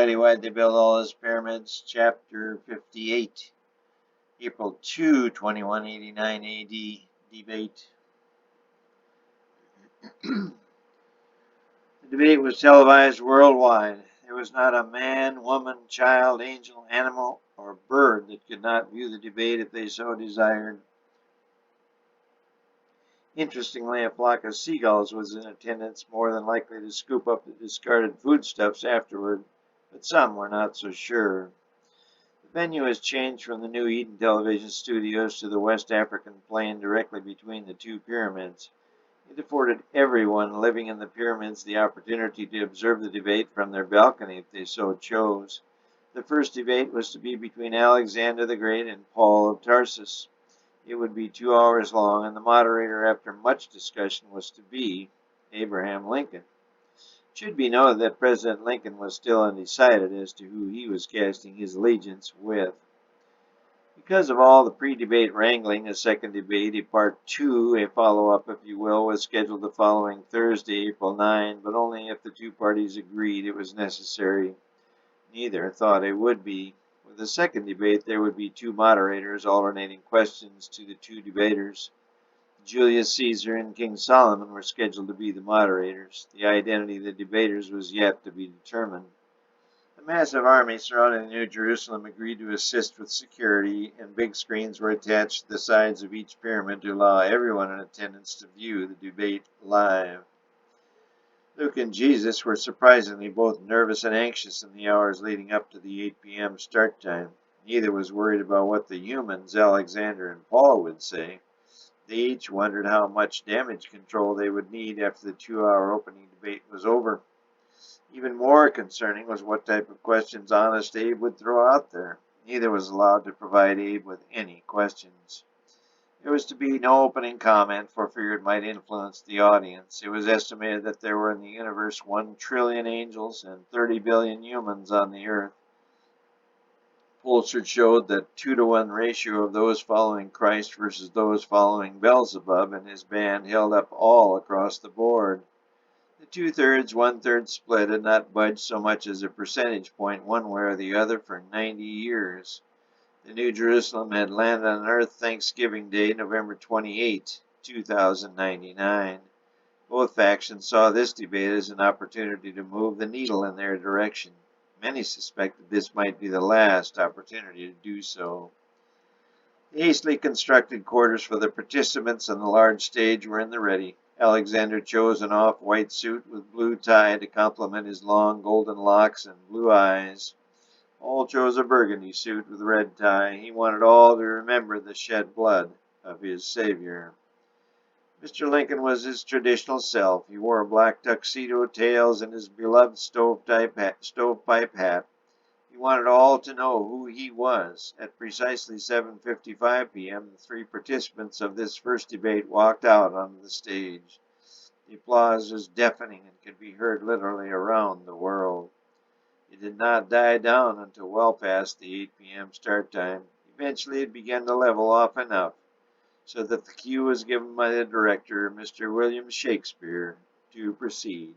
study why they built all those pyramids, chapter 58, April 2, 2189 AD, debate. The debate was televised worldwide. There was not a man, woman, child, angel, animal, or bird that could not view the debate if they so desired. Interestingly, a flock of seagulls was in attendance, more than likely to scoop up the discarded foodstuffs afterward, but some were not so sure. The venue has changed from the New Eden television studios to the West African plain directly between the two pyramids. It afforded everyone living in the pyramids the opportunity to observe the debate from their balcony if they so chose. The first debate was to be between Alexander the Great and Paul of Tarsus. It would be 2 hours long, and the moderator, after much discussion, was to be Abraham Lincoln. It should be noted that President Lincoln was still undecided as to who he was casting his allegiance with. Because of all the pre-debate wrangling, a second debate, a part 2, a follow-up if you will, was scheduled the following Thursday, April 9, but only if the two parties agreed it was necessary. Neither thought it would be. With the second debate, there would be two moderators alternating questions to the two debaters. Julius Caesar and King Solomon were scheduled to be the moderators. The identity of the debaters was yet to be determined. The massive army surrounding New Jerusalem agreed to assist with security, and big screens were attached to the sides of each pyramid to allow everyone in attendance to view the debate live. Luke and Jesus were surprisingly both nervous and anxious in the hours leading up to the 8 p.m. start time. Neither was worried about what the humans, Alexander and Paul, would say. They each wondered how much damage control they would need after the 2-hour opening debate was over. Even more concerning was what type of questions Honest Abe would throw out there. Neither was allowed to provide Abe with any questions. There was to be no opening comment for fear it might influence the audience. It was estimated that there were in the universe 1 trillion angels and 30 billion humans on the earth. Polls showed that 2-to-1 ratio of those following Christ versus those following Beelzebub and his band held up all across the board. The 2/3, 1/3 split had not budged so much as a percentage point one way or the other for 90 years. The New Jerusalem had landed on Earth Thanksgiving Day, November 28, 2099. Both factions saw this debate as an opportunity to move the needle in their direction. Many suspected this might be the last opportunity to do so. The hastily constructed quarters for the participants on the large stage were in the ready. Alexander chose an off-white suit with blue tie to complement his long golden locks and blue eyes. Paul chose a burgundy suit with red tie. He wanted all to remember the shed blood of his Savior. Mr. Lincoln was his traditional self. He wore black tuxedo tails and his beloved stovepipe hat. He wanted all to know who he was. At precisely 7:55 p.m., the three participants of this first debate walked out onto the stage. The applause was deafening and could be heard literally around the world. It did not die down until well past the 8 p.m. start time. Eventually it began to level off enough so that the cue was given by the director, Mr. William Shakespeare, to proceed.